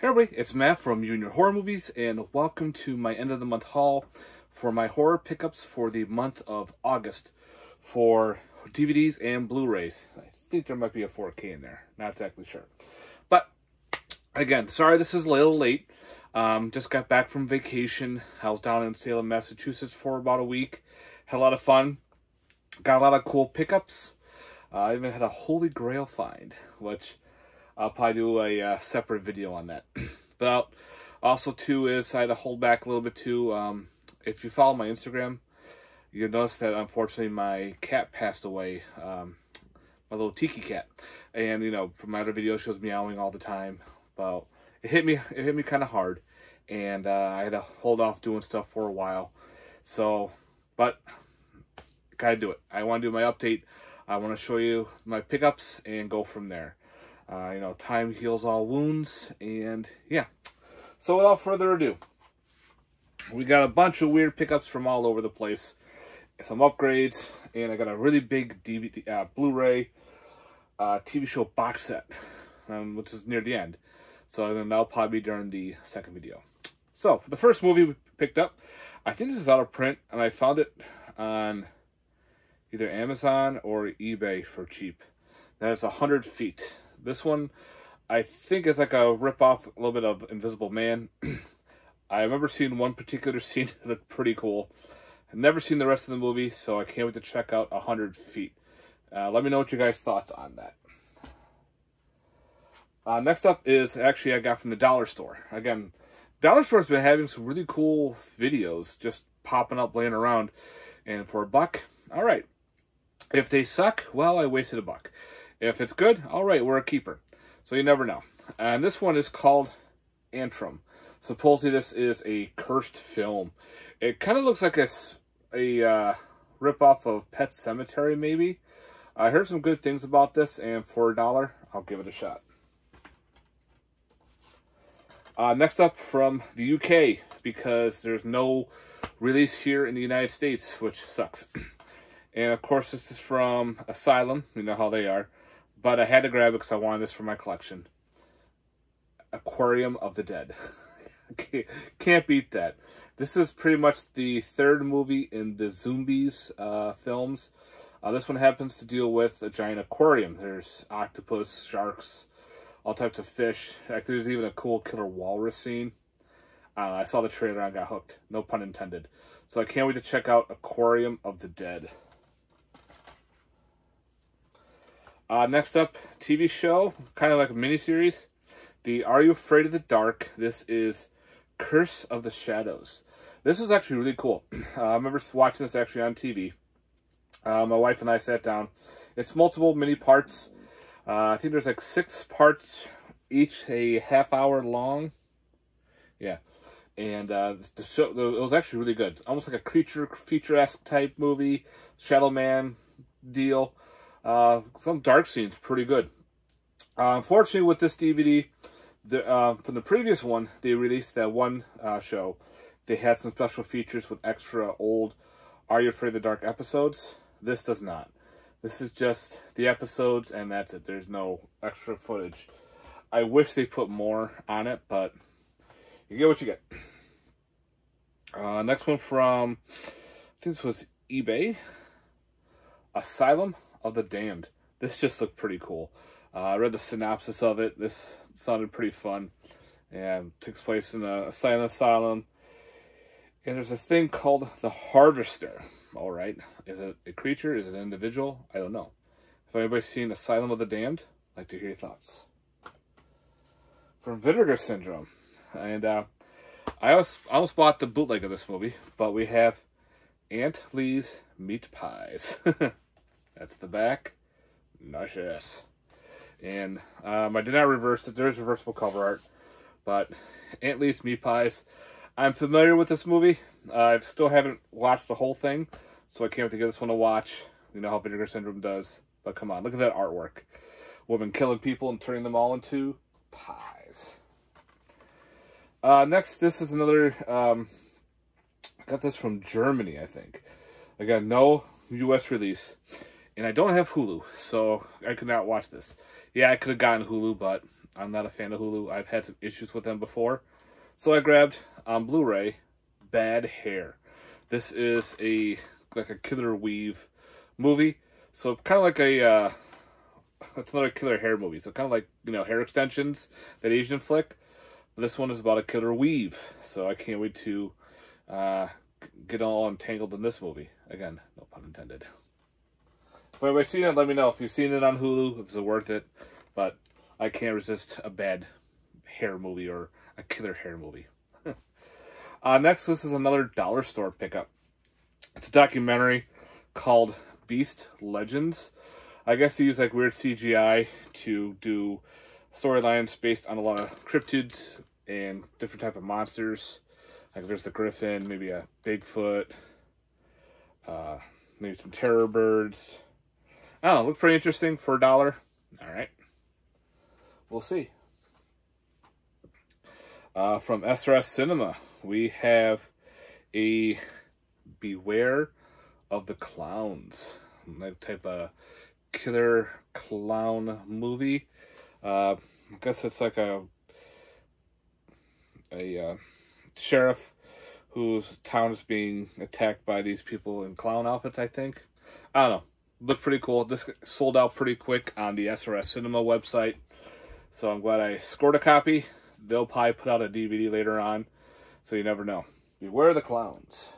Hey everybody, it's Matt from You and Your Horror Movies, and welcome to my end of the month haul for my horror pickups for the month of August for DVDs and Blu-rays. I think there might be a 4K in there, not exactly sure. But again, sorry this is a little late. Just got back from vacation. I was down in Salem, Massachusetts for about a week. Had a lot of fun. Got a lot of cool pickups. I even had a Holy Grail find, which I'll probably do a separate video on that. But also, too, is I had to hold back a little bit, too. If you follow my Instagram, you'll notice that, unfortunately, my cat passed away. My little tiki cat. And, you know, from my other videos, she was meowing all the time. Well, it hit me kind of hard. And I had to hold off doing stuff for a while. So, but, gotta do it. I want to do my update. I want to show you my pickups and go from there. You know, time heals all wounds, and yeah. So without further ado, we got a bunch of weird pickups from all over the place, some upgrades, and I got a really big DVD, Blu-ray TV show box set, which is near the end. So then that'll probably be during the second video. So for the first movie we picked up, I think this is out of print, and I found it on either Amazon or eBay for cheap. That is 100 Feet. This one, I think, is like a rip-off, a little bit of Invisible Man. I remember seeing one particular scene that looked pretty cool. I've never seen the rest of the movie, so I can't wait to check out 100 Feet. Let me know what you guys' thoughts on that. Next up is, actually, I got from the dollar store. Again, dollar store's been having some really cool videos just popping up, laying around. And for $1, all right. If they suck, well, I wasted $1. If it's good, all right, we're a keeper. So you never know. And this one is called Antrum. Supposedly this is a cursed film. It kind of looks like a rip-off of Pet Sematary, maybe. I heard some good things about this, and for $1, I'll give it a shot. Next up from the UK, because there's no release here in the United States, which sucks. And of course, this is from Asylum. You know how they are. But I had to grab it because I wanted this for my collection. Aquarium of the Dead. Can't beat that. This is pretty much the third movie in the Zombies films. This one happens to deal with a giant aquarium. There's octopus, sharks, all types of fish. Actually, there's even a cool killer walrus scene. I saw the trailer and I got hooked. No pun intended. So I can't wait to check out Aquarium of the Dead. Next up, TV show, kind of like a miniseries, the Are You Afraid of the Dark? This is Curse of the Shadows. This is actually really cool. I remember watching this actually on TV. My wife and I sat down. It's multiple mini parts. I think there's like 6 parts, each a half-hour long. Yeah. And the show, it was actually really good. Almost like a creature feature-esque type movie, Shadow Man deal. Some dark scenes, pretty good. Unfortunately, with this DVD, from the previous one, they released that one show. They had some special features with extra old Are You Afraid of the Dark episodes. This does not. This is just the episodes, and that's it. There's no extra footage. I wish they put more on it, but you get what you get. Next one from, I think this was eBay. Asylum of the Damned. This just looked pretty cool. I read the synopsis of it. This sounded pretty fun. And it takes place in a silent asylum. And there's a thing called the Harvester. All right. Is it a creature? Is it an individual? I don't know. If anybody's seen Asylum of the Damned, I'd like to hear your thoughts. From Vinegar Syndrome. And I almost bought the bootleg of this movie. But we have Aunt Lee's Meat Pies. That's the back. Nice. And I did not reverse it. There is reversible cover art. But Aunt Lee's Meat Pies. I'm familiar with this movie. I still haven't watched the whole thing. So I can't wait to get this one to watch. You know how Vinegar Syndrome does. But come on, look at that artwork. Women killing people and turning them all into pies. Next, this is another... I got this from Germany, I think. I got no U.S. release. And I don't have Hulu, so I could not watch this. Yeah, I could have gotten Hulu, but I'm not a fan of Hulu. I've had some issues with them before. So I grabbed on Blu-ray Bad Hair. This is like a killer weave movie. So kind of like it's another killer hair movie. So kind of like, hair extensions, that Asian flick. But this one is about a killer weave. So I can't wait to get all entangled in this movie. Again, no pun intended. If anybody's seen it, let me know. If you've seen it on Hulu, if it's worth it. But I can't resist a bad hair movie or a killer hair movie. Next, this is another dollar store pickup. It's a documentary called Beast Legends. I guess they use like weird CGI to do storylines based on a lot of cryptids and different type of monsters. Like there's the Griffin, maybe a Bigfoot, maybe some terror birds. I don't know, look pretty interesting for $1. Alright. We'll see. From SRS Cinema, we have a Beware of the Clowns. That type of killer clown movie. I guess it's like a sheriff whose town is being attacked by these people in clown outfits, I think. I don't know. Looked pretty cool. This sold out pretty quick on the SRS Cinema website. So I'm glad I scored a copy. They'll probably put out a DVD later on. So you never know. Beware the Clowns.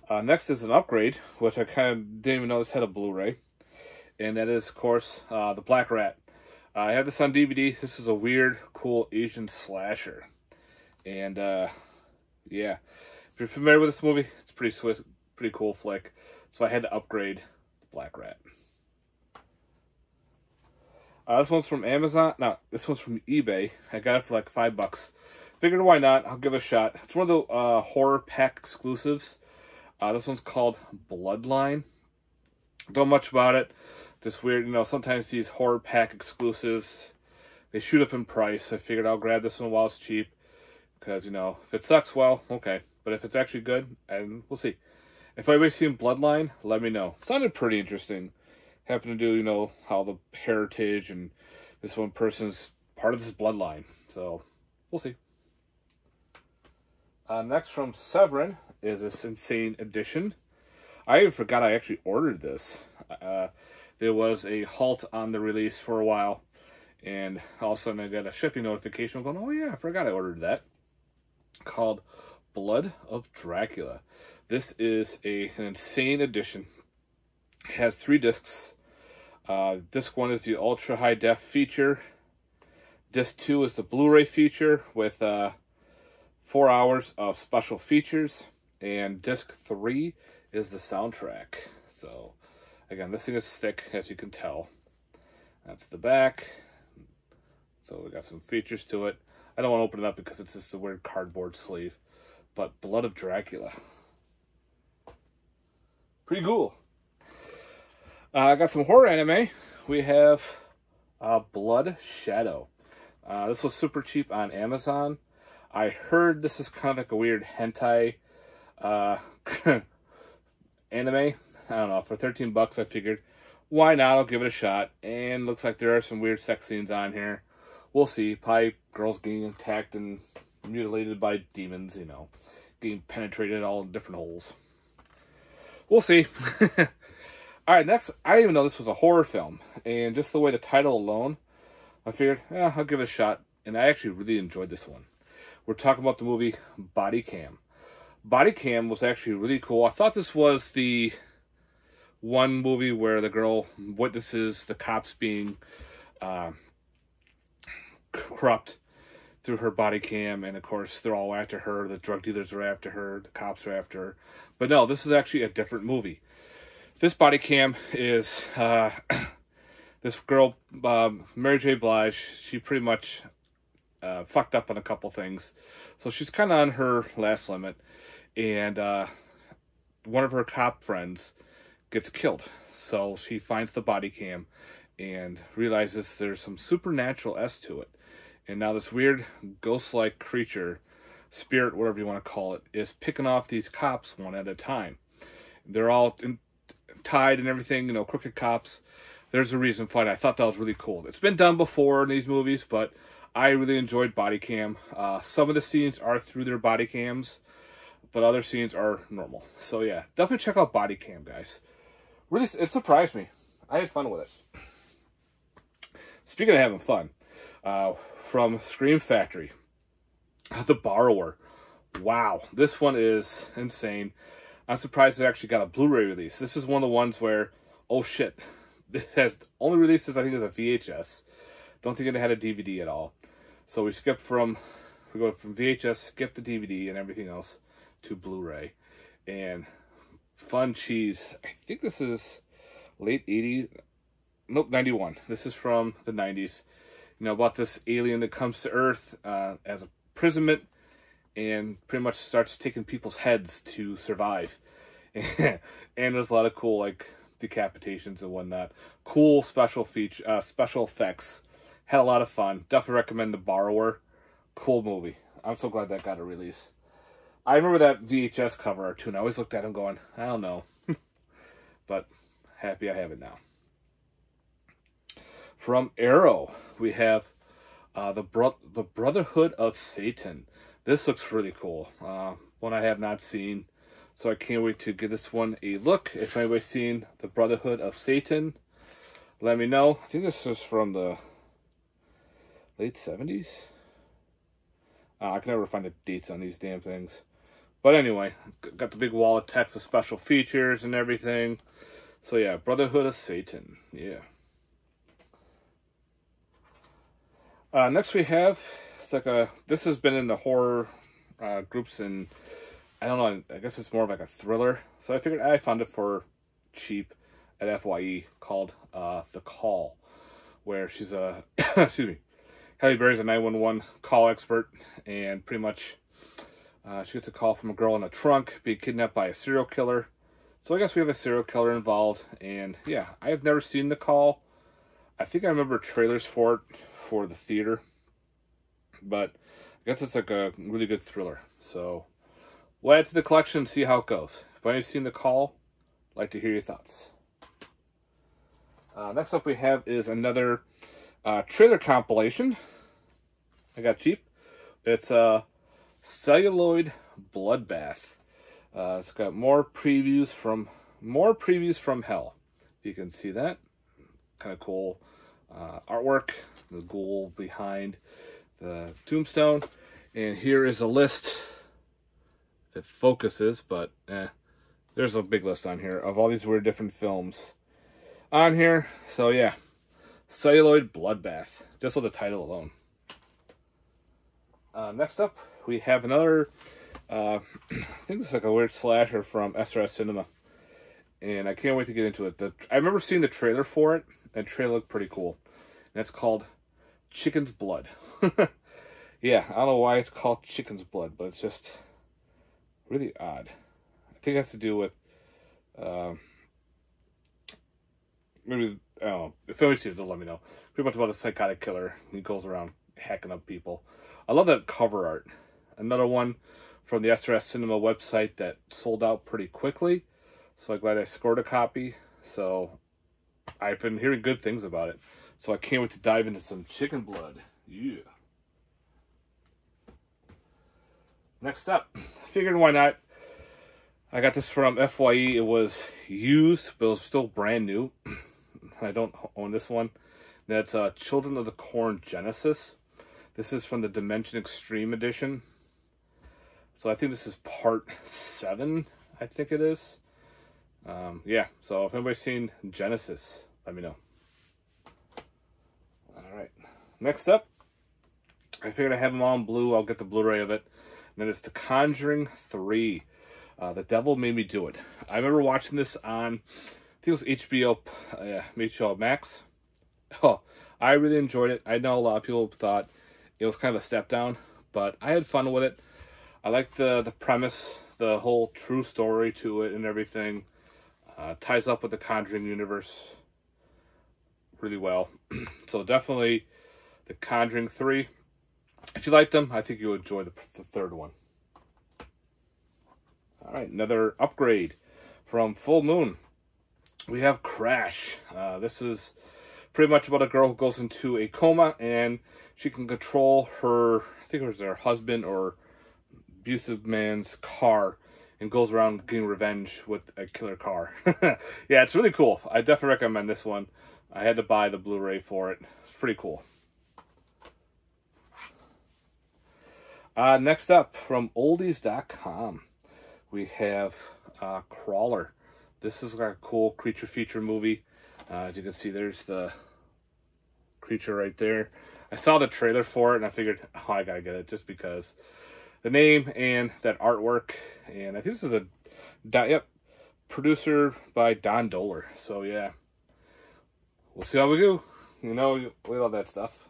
Next is an upgrade, which I kind of didn't even know this had a Blu-ray. And that is, of course, The Black Rat. I have this on DVD. This is a weird, cool Asian slasher. And, yeah. If you're familiar with this movie, it's pretty cool flick. So I had to upgrade The Black Rat. This one's from Amazon. No, this one's from eBay. I got it for like $5. Figured why not? I'll give it a shot. It's one of the horror pack exclusives. This one's called Bloodline. Don't know much about it. Just weird, sometimes these horror pack exclusives, they shoot up in price. I figured I'll grab this one while it's cheap. Because, if it sucks, well, okay. But if it's actually good, and we'll see. If anybody's seen Bloodline, let me know. It sounded pretty interesting. Happened to do, how the heritage and this one person's part of this bloodline. So, we'll see. Next from Severin is this Insane Edition. I even forgot I actually ordered this. There was a halt on the release for a while. And all of a sudden I got a shipping notification going, oh yeah, I forgot I ordered that. Called Blood of Dracula. This is an Insane Edition. It has 3 discs. Disc 1 is the ultra high def feature. Disc 2 is the Blu-ray feature with 4 hours of special features. And disc 3 is the soundtrack. So, again, this thing is thick, as you can tell. That's the back. So we got some features to it. I don't want to open it up because it's just a weird cardboard sleeve. But Blood of Dracula. Pretty cool. I got some horror anime. We have Blood Shadow. This was super cheap on Amazon. I heard this is kind of like a weird hentai anime. I don't know. For $13, I figured, why not? I'll give it a shot. And looks like there are some weird sex scenes on here. We'll see. Probably girls getting attacked and mutilated by demons, getting penetrated all in different holes. We'll see. Alright, next, I didn't even know this was a horror film. And just the way the title alone, I figured, I'll give it a shot. And I actually really enjoyed this one. We're talking about the movie Body Cam. Body Cam was actually really cool. I thought this was the one movie where the girl witnesses the cops being corrupt through her body cam. And, of course, they're all after her. The drug dealers are after her. The cops are after her. But no, this is actually a different movie. This body cam is this girl, Mary J. Blige. She pretty much fucked up on a couple things. So she's kind of on her last limit. And one of her cop friends gets killed. So she finds the body cam and realizes there's some supernatural-esque to it. And now this weird ghost-like creature, spirit, whatever you want to call it, is picking off these cops one at a time. They're all tied and everything, crooked cops. there's a reason for it. I thought that was really cool. It's been done before in these movies, but I really enjoyed body cam. Some of the scenes are through their body cams, but other scenes are normal. So yeah, definitely check out body cam, guys. Really, it surprised me. I had fun with it. Speaking of having fun, from Scream Factory, The Borrower. Wow, this one is insane. I'm surprised it actually got a Blu-ray release. This is one of the ones where, oh shit, it has only releases, I think, as a VHS. Don't think it had a DVD at all. So we go from VHS, skip the DVD and everything else to Blu-ray. And fun cheese. I think this is late 80s. Nope, 91. This is from the 90s. You know, about this alien that comes to Earth as a imprisonment and pretty much starts taking people's heads to survive. And there's a lot of cool, like, decapitations and whatnot. Cool special effects. Had a lot of fun. Definitely recommend The Borrower. Cool movie. I'm so glad that got a release. I remember that VHS cover art too, and I always looked at him going, I don't know. But happy I have it now. From Arrow, we have the Brotherhood of Satan. This looks really cool. One I have not seen, so I can't wait to give this one a look. If anybody's seen the Brotherhood of Satan, let me know. I think this is from the late 70s. I can never find the dates on these damn things. But anyway, got the big wall of text of special features and everything. So yeah, Brotherhood of Satan. Yeah. Next we have, it's like this has been in the horror groups, and I don't know, I guess it's more of like a thriller. So I figured I found it for cheap at FYE, called The Call, where she's a, excuse me, Halle Berry's a 911 call expert, and pretty much she gets a call from a girl in a trunk being kidnapped by a serial killer. So I guess we have a serial killer involved, and yeah, I have never seen The Call. I think I remember trailers for it for the theater, but I guess it's like a really good thriller. So we'll add to the collection and see how it goes. If anybody's seen The Call, I'd like to hear your thoughts. Next up we have is another trailer compilation. I got cheap. It's a Celluloid Bloodbath. It's got more previews from hell. If you can see that, kind of cool artwork. The ghoul behind the tombstone, and here is a list. If it focuses, but there's a big list on here of all these weird different films on here. So yeah, Celluloid Bloodbath, just with the title alone. Next up, we have another, I think this is like a weird slasher from SRS Cinema, and I can't wait to get into it. I remember seeing the trailer for it, and the trailer looked pretty cool. And it's called Chicken's Blood. Yeah, I don't know why it's called Chicken's Blood, but it's just really odd. I think it has to do with, maybe, I don't know. If anybody's seen it, they'll let me know. Pretty much about a psychotic killer. He goes around hacking up people. I love that cover art. Another one from the SRS Cinema website that sold out pretty quickly. So I'm glad I scored a copy. So I've been hearing good things about it. So I can't wait to dive into some chicken blood. Yeah. Next up, figured why not. I got this from FYE. It was used, but it was still brand new. I don't own this one. That's Children of the Corn Genesis. This is from the Dimension Extreme edition. So I think this is part 7, I think it is. Yeah, so if anybody's seen Genesis, let me know. Alright, next up, I figured I have them all in blue. I'll get the Blu-ray of it. And then it's The Conjuring 3. The Devil Made Me Do It. I remember watching this on, I think it was HBO Max. Oh, I really enjoyed it. I know a lot of people thought it was kind of a step down, but I had fun with it. I liked the premise, the whole true story to it and everything. Ties up with the Conjuring universe really well. So definitely The Conjuring 3. If you like them, I think you'll enjoy the third one. Alright, another upgrade from Full Moon. we have Crash. This is pretty much about a girl who goes into a coma and she can control her, I think it was her husband or abusive man's car, and goes around getting revenge with a killer car. Yeah, it's really cool. I definitely recommend this one. I had to buy the Blu-ray for it. It's pretty cool. Next up, from oldies.com, we have Crawler. This is like a cool creature feature movie. As you can see, there's the creature right there. I saw the trailer for it and I figured, oh, I gotta get it just because the name and that artwork. And I think this is a, yep, producer by Don Dohler. So yeah, we'll see how we go. You know, we love that stuff.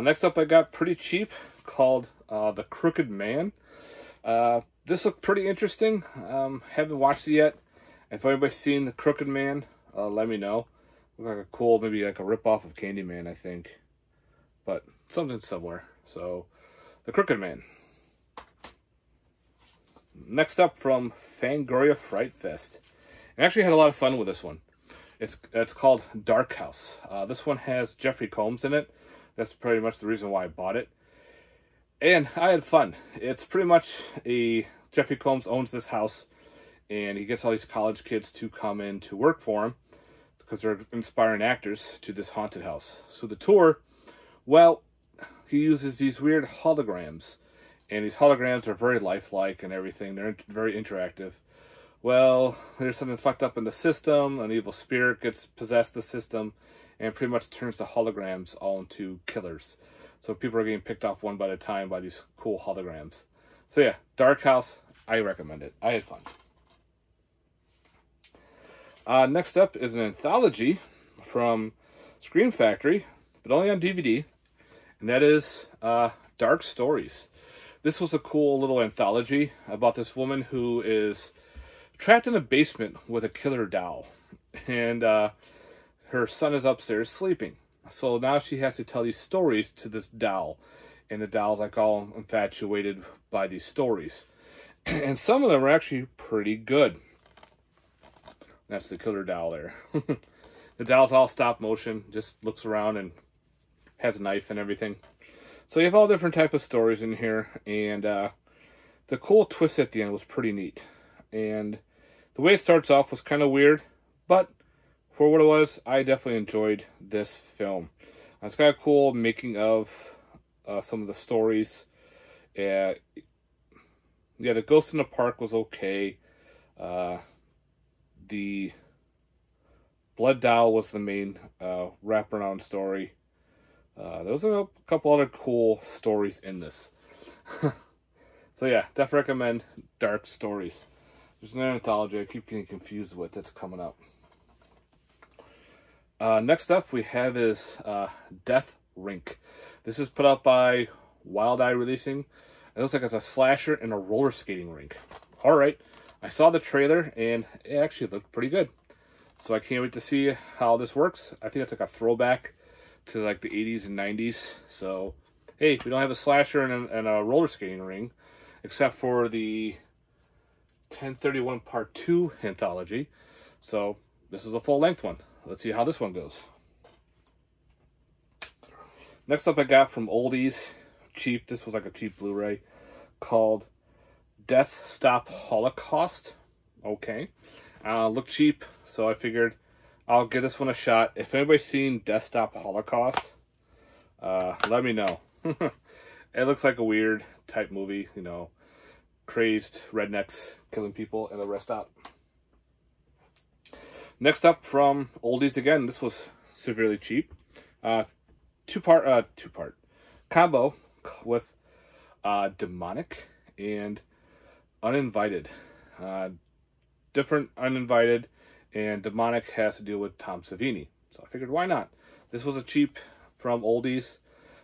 Next up, I got pretty cheap, called The Crooked Man. This looked pretty interesting. Haven't watched it yet. If anybody's seen The Crooked Man, let me know. Look like a cool, maybe like a ripoff of Candyman, I think. But something similar. So, The Crooked Man. Next up, from Fangoria Fright Fest. I actually had a lot of fun with this one. It's called Dark House. This one has Jeffrey Combs in it. That's pretty much the reason why I bought it. And I had fun. It's pretty much Jeffrey Combs owns this house, and he gets all these college kids to come in to work for him because they're inspiring actors to this haunted house. So the tour, well, he uses these weird holograms, and these holograms are very lifelike and everything. They're very interactive. Well, there's something fucked up in the system. An evil spirit gets possessed the system and pretty much turns the holograms all into killers. So people are getting picked off one by a time by these cool holograms. So yeah, Dark House, I recommend it. I had fun. Next up is an anthology from Scream Factory, but only on DVD, and that is Dark Stories. This was a cool little anthology about this woman who is trapped in a basement with a killer doll, and her son is upstairs sleeping. So now she has to tell these stories to this doll, and the doll's like all infatuated by these stories. And some of them are actually pretty good. That's the killer doll there. The doll's all stop motion, just looks around and has a knife and everything. So you have all different type of stories in here, and the cool twist at the end was pretty neat. And the way it starts off was kind of weird, but for what it was, I definitely enjoyed this film. It's got a cool making of some of the stories. Yeah, the Ghost in the Park was okay. The Blood Doll was the main wraparound story. There was a couple other cool stories in this. So yeah, definitely recommend Dark Stories. There's an anthology I keep getting confused with that's coming up. Next up we have is Death Rink. This is put out by Wild Eye Releasing. It looks like it's a slasher and a roller skating rink. Alright, I saw the trailer and it actually looked pretty good. So I can't wait to see how this works. I think it's like a throwback to like the 80s and 90s. So, hey, we don't have a slasher and a roller skating ring, except for the 1031 Part 2 anthology. So, this is a full-length one. Let's see how this one goes. Next up I got from Oldies, cheap, this was like a cheap Blu-ray, called Death Stop Holocaust. Okay. Looked cheap, so I figured I'll give this one a shot. If anybody's seen Death Stop Holocaust, let me know. It looks like a weird type movie, you know, crazed rednecks killing people at a rest stop. Next up from Oldies again, this was severely cheap. Two-part combo with Demonic and Uninvited. Different Uninvited, and Demonic has to deal with Tom Savini. So I figured, why not? This was a cheap from Oldies.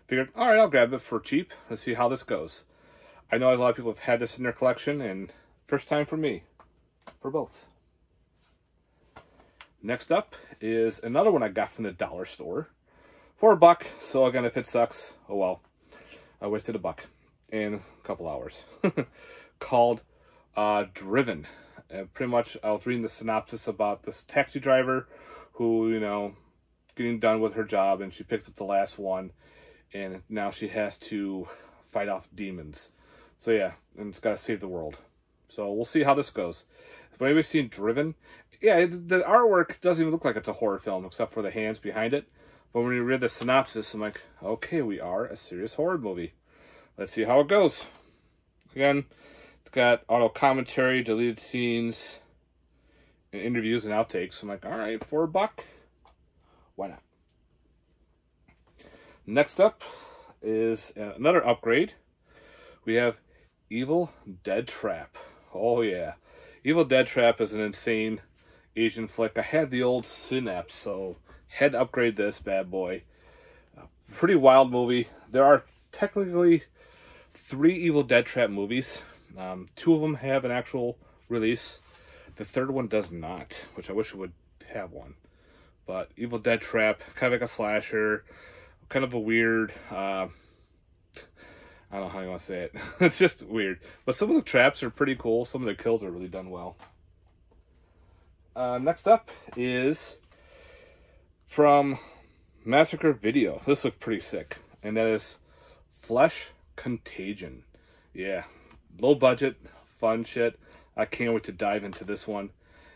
Figured, all right, I'll grab it for cheap. Let's see how this goes. I know a lot of people have had this in their collection, and first time for me, for both. Next up is another one I got from the dollar store for $1. So again, if it sucks, oh well. I wasted $1 in a couple hours. Called Driven. And pretty much I was reading the synopsis about this taxi driver who, you know, getting done with her job, and she picks up the last one, and now she has to fight off demons. So yeah, and it's got to save the world. So we'll see how this goes. Have anybody seen Driven? Yeah, the artwork doesn't even look like it's a horror film, except for the hands behind it. But when you read the synopsis, I'm like, okay, we are a serious horror movie. Let's see how it goes. Again, it's got auto commentary, deleted scenes, and interviews and outtakes. I'm like, all right, for a buck, why not? Next up is another upgrade. We have Evil Dead Trap. Oh yeah, Evil Dead Trap is an insane Asian flick. I had the old Synapse, so had to upgrade this bad boy. Pretty wild movie. There are technically 3 Evil Dead Trap movies. 2 of them have an actual release. The third one does not, which I wish it would have one. But Evil Dead Trap, kind of like a slasher, kind of a weird, I don't know how you want to say it. It's just weird. But some of the traps are pretty cool. Some of the kills are really done well. Next up is from Massacre Video. This looks pretty sick. And that is Flesh Contagion. Yeah. Low budget, fun shit. I can't wait to dive into this one.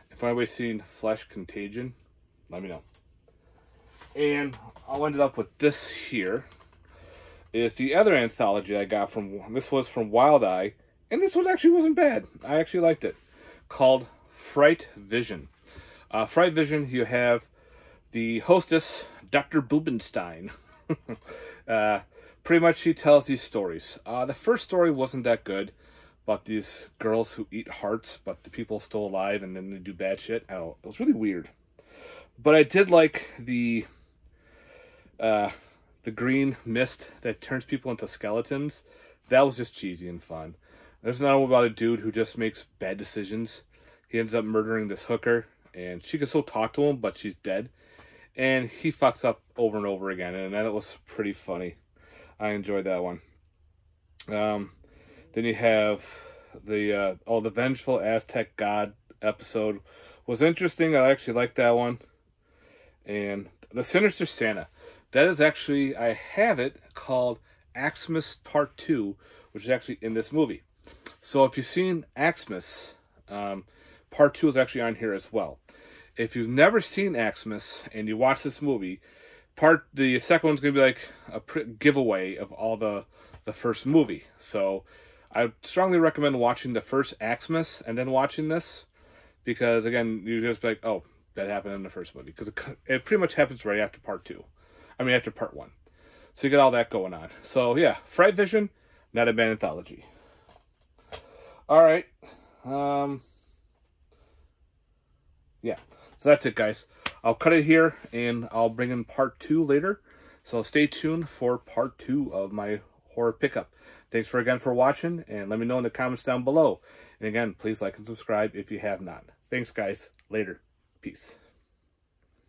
If anybody's seen Flesh Contagion, let me know. And I'll end up with this here. Is the other anthology I got from, this was from Wild Eye, and this one actually wasn't bad. I actually liked it. Called Fright Vision. Fright Vision, you have the hostess, Dr. Bubenstein. Pretty much she tells these stories. The first story wasn't that good, about these girls who eat hearts, but the people are still alive, and then they do bad shit. I don't know, it was really weird. But I did like the green mist that turns people into skeletons. That was just cheesy and fun. There's another one about a dude who just makes bad decisions. He ends up murdering this hooker, and she can still talk to him, but she's dead. And he fucks up over and over again, and that was pretty funny. I enjoyed that one. Then you have the the Vengeful Aztec God episode. Was interesting. I actually liked that one. And the Sinister Santa. That is actually, I have it called Xmas Part 2, which is actually in this movie. So if you've seen Xmas, Part 2 is actually on here as well. If you've never seen Xmas and you watch this movie, the second one's going to be like a giveaway of all the first movie. So I strongly recommend watching the first Xmas and then watching this. Because again, you just be like, oh, that happened in the first movie. Because it pretty much happens right after Part 2. I mean, after Part 1. So you get all that going on. So yeah, Fright Vision, not a bad anthology. Alright. Yeah. So that's it, guys. I'll cut it here, and I'll bring in Part 2 later. So stay tuned for Part 2 of my horror pickup. Thanks again for watching, and let me know in the comments down below. And again, please like and subscribe if you have not. Thanks, guys. Later. Peace.